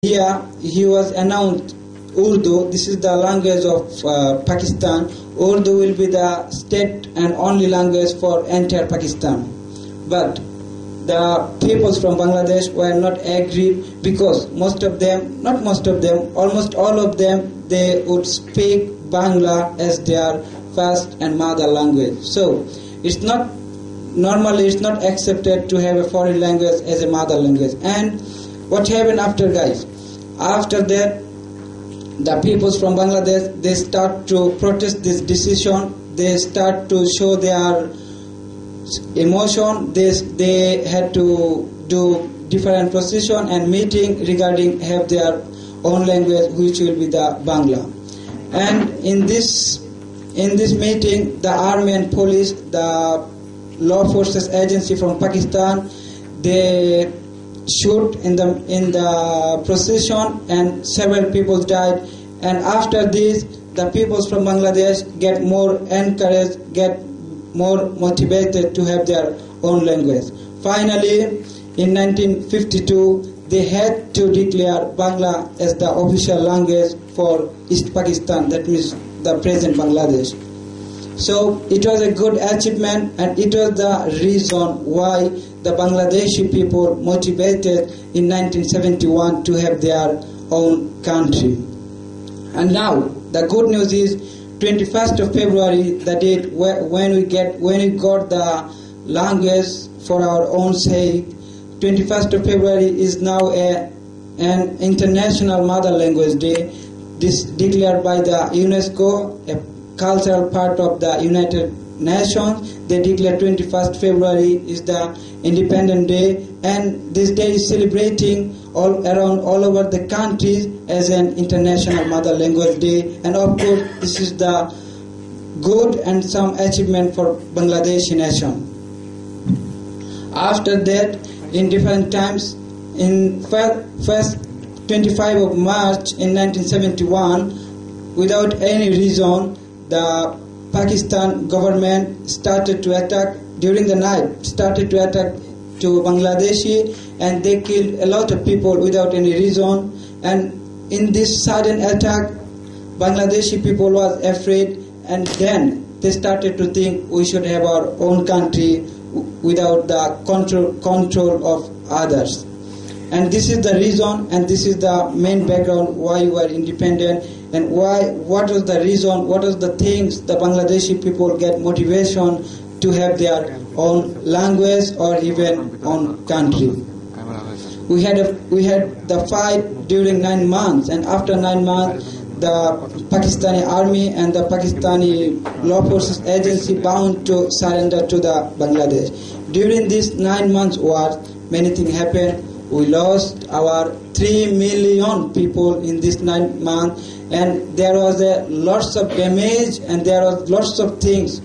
Here he was announced Urdu. This is the language of Pakistan. Urdu will be the state and only language for entire Pakistan. But the peoples from Bangladesh were not agreed because almost all of them, they would speak Bangla as their first and mother language. So it's not accepted to have a foreign language as a mother language. And what happened after, guys? After that, the peoples from Bangladesh, they start to protest this decision. They start to show their emotion. They had to do different position and meeting regarding have their own language, which will be the Bangla. And in this meeting, the army and police, the law forces agency from Pakistan, they shoot in the procession and several people died. And after this, the peoples from Bangladesh get more encouraged, get more motivated to have their own language. Finally, in 1952, they had to declare Bangla as the official language for East Pakistan, that means the present Bangladesh. So it was a good achievement, and it was the reason why the Bangladeshi people motivated in 1971 to have their own country. And now the good news is 21st of February, the date when we got the language for our own sake. 21st of February is now an International Mother Language Day. This declared by the UNESCO, a cultural part of the United Nations. They declare 21st February is the Independent Day, and this day is celebrating all over the countries as an International Mother Language Day. And of course, this is the good and some achievement for Bangladeshi nation. After that, in different times, in first 25 of March in 1971, without any reason, the Pakistan government started to attack during the night, to Bangladeshi, and they killed a lot of people without any reason. And in this sudden attack, Bangladeshi people was afraid, and then they started to think we should have our own country without the control of others. And this is the reason, and this is the main background why we were independent, and what was the reason, what was the things the Bangladeshi people get motivation to have their own language or even own country. We had the fight during 9 months, and after 9 months, the Pakistani army and the Pakistani law forces agency bound to surrender to the Bangladesh. During this 9 months war, many things happened. We lost our 3 million people in this 9 months, and there was lots of damage, and there was lots of things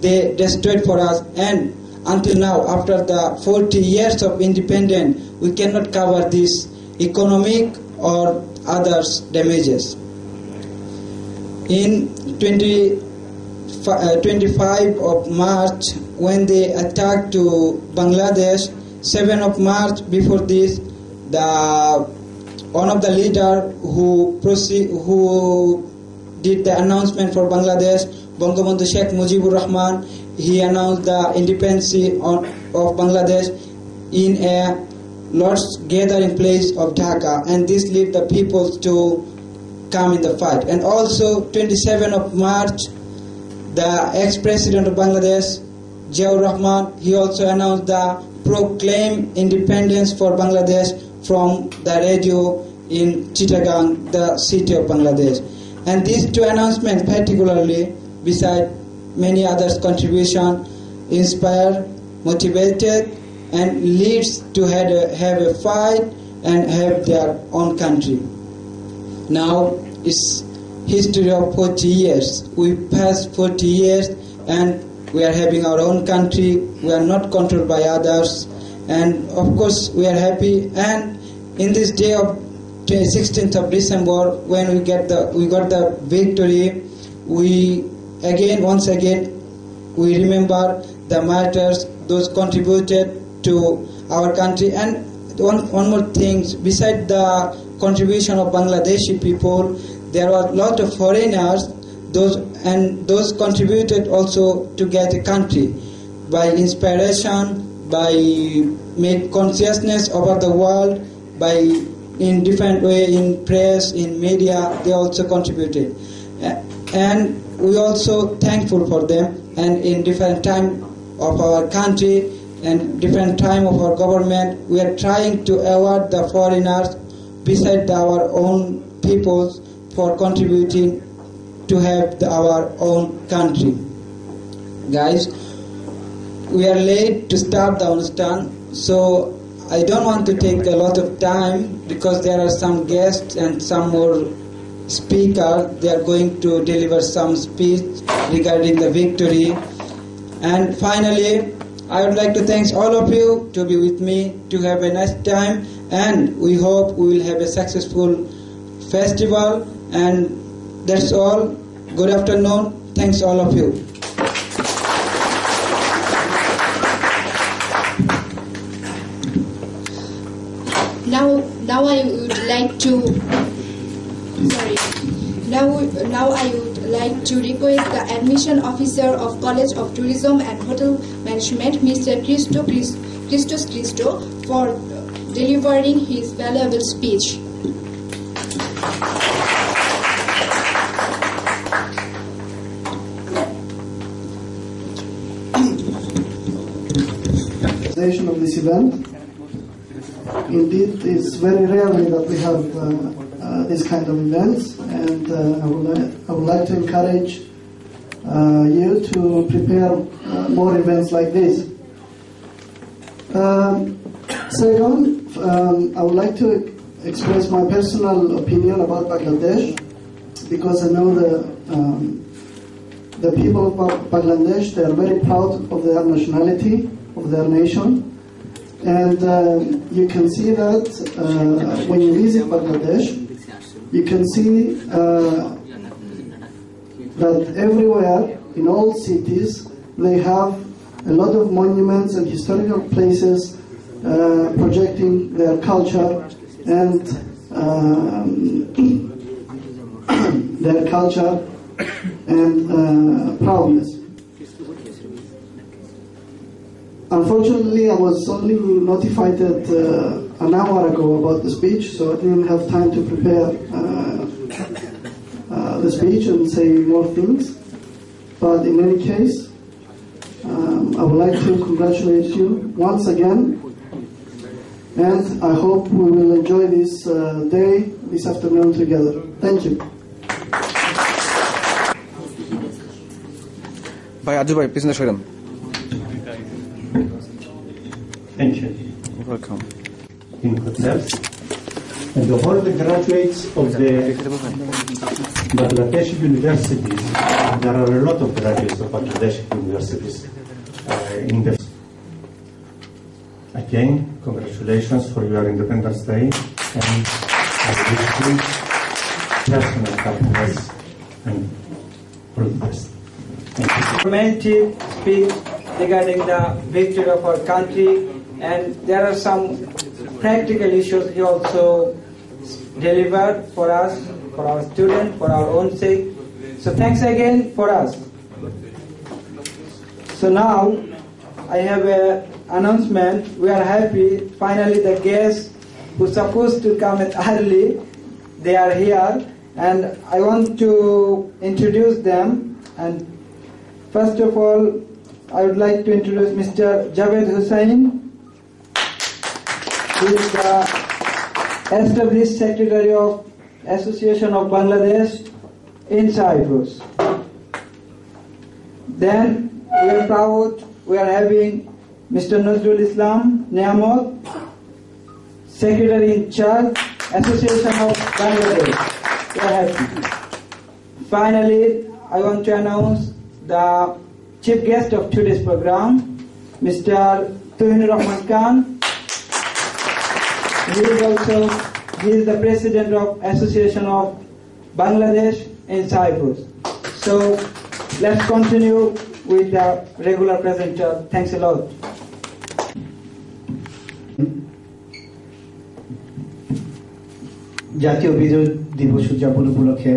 they destroyed for us. And until now, after the 40 years of independence, we cannot cover this economic or others damages. In 25 of March, when they attacked to Bangladesh, 7 of March, before this, one of the leader who did the announcement for Bangladesh, Bangabandhu Sheikh Mujibur Rahman, he announced the independence of Bangladesh in a Lord's gathering place of Dhaka, and this led the people to come in the fight. And also 27 of March, the ex-president of Bangladesh, Ziaur Rahman, he also announced the proclaim independence for Bangladesh from the radio in Chittagong, the city of Bangladesh. And these two announcements particularly, beside many others' contribution, inspire, motivated, and leads to have a fight and have their own country. Now it's history of 40 years. We passed 40 years and we are having our own country. We are not controlled by others, and of course we are happy. And in this day of 16th of December, when we got the victory, once again we remember the martyrs, those contributed to our country. And one more thing, beside the contribution of Bangladeshi people. There were a lot of foreigners, those contributed also to get a country by inspiration, by made consciousness over the world, by in different way in press, in media, they also contributed. And we also thankful for them, and in different time of our country and different time of our government, we are trying to award the foreigners beside our own peoples for contributing to have our own country. Guys, we are late to start the অনুষ্ঠান, so I don't want to take a lot of time because there are some guests and some more speakers. They are going to deliver some speech regarding the victory. And finally, I would like to thank all of you to be with me, to have a nice time, and we hope we will have a successful festival. And that's all. Good afternoon. Thanks all of you. Now I would like to request the admission officer of College of Tourism and Hotel Management, Mr. Christos Christo, for delivering his valuable speech. Of this event. Indeed, it's very rarely that we have this kind of events, and I would like to encourage you to prepare more events like this. Second, I would like to express my personal opinion about Bangladesh, because I know the people of Bangladesh, they are very proud of their nationality, of their nation. And you can see that when you visit Bangladesh, you can see that everywhere, in all cities, they have a lot of monuments and historical places projecting their culture and proudness. Unfortunately, I was only notified an hour ago about the speech, so I didn't have time to prepare the speech and say more things. But in any case, I would like to congratulate you once again, and I hope we will enjoy this day, this afternoon together. Thank you. Bhai Aju bhai, pisne shoiram. Thank you. You're welcome. In COTHM, and of all the graduates of the Bangladeshi universities, there are a lot of graduates of Bangladeshi universities in the. Again, congratulations for your Independence Day, and I wish you personal happiness and all the best. Thank you. Romantic speech regarding the victory of our country, and there are some practical issues he also delivered for us, for our students, for our own sake. So thanks again for us. So now I have an announcement. We are happy. Finally the guests who are supposed to come early, they are here, and I want to introduce them. And first of all, I would like to introduce Mr. Javed Hussain. He is the established Secretary of Association of Bangladesh in Cyprus. Then we are proud, we are having Mr. Nazrul Islam Niamot, Secretary in Charge, Association of Bangladesh. We are happy. Finally, I want to announce the chief guest of today's program, Mr. Tuhinur Rahman Khan. He is the president of Association of Bangladesh in Cyprus. So let's continue with the regular presenter. Thanks a lot. জাতীয় বিজয় দিবস উদযাপন উপলক্ষে